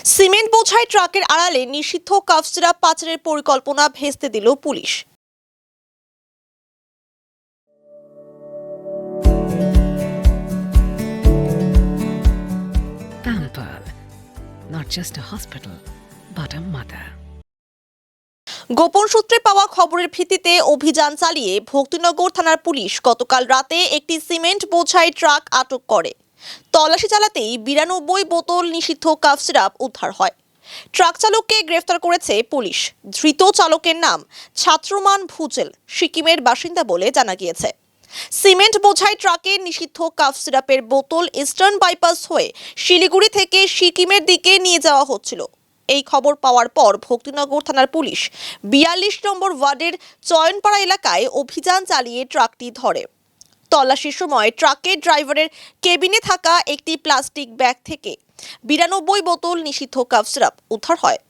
Cement বোঝাই ট্রাকের আড়ালে নিষিদ্ধ কাফ সিরাপ পাচারের পরিকল্পনা ভেস্তে দিল police. Pamper, not just a hospital, but a mother. গোপন সূত্রে পাওয়া খবরের ভিত্তিতে অভিযান চালিয়ে ভক্তিনগর থানার পুলিশ গতকাল রাতে একটি সিমেন্ট বোঝাই ট্রাক আটক করে। তল্লাশি চালাতেই 92 বোতল নিষিদ্ধ কাফ সিরাপ উদ্ধার হয়। ট্রাক চালককে গ্রেফতার করেছে পুলিশ। ধৃত চালকের নাম ছাত্রমান ভুজেল, সিকিমের বাসিন্দা বলে জানা গিয়েছে। সিমেন্ট বোঝাই ট্রাকের নিষিদ্ধ কাফ সিরাপের বোতল ইস্টার্ন বাইপাস হয়ে শিলিগুড়ি থেকে সিকিমের দিকে নিয়ে যাওয়া হচ্ছিল। এই খবর পাওয়ার পর ভক্তিনগর থানার পুলিশ 42 নম্বর ওয়ার্ডের চয়নপাড়া এলাকায় অভিযান চালিয়ে ট্রাকটি ধরে। তল্লাশির সময় ট্রাকের ড্রাইভারের কেবিনে থাকা একটি প্লাস্টিক ব্যাগ থেকে 92 বোতল নিষিদ্ধ কাফ সিরাপ উদ্ধার হয়।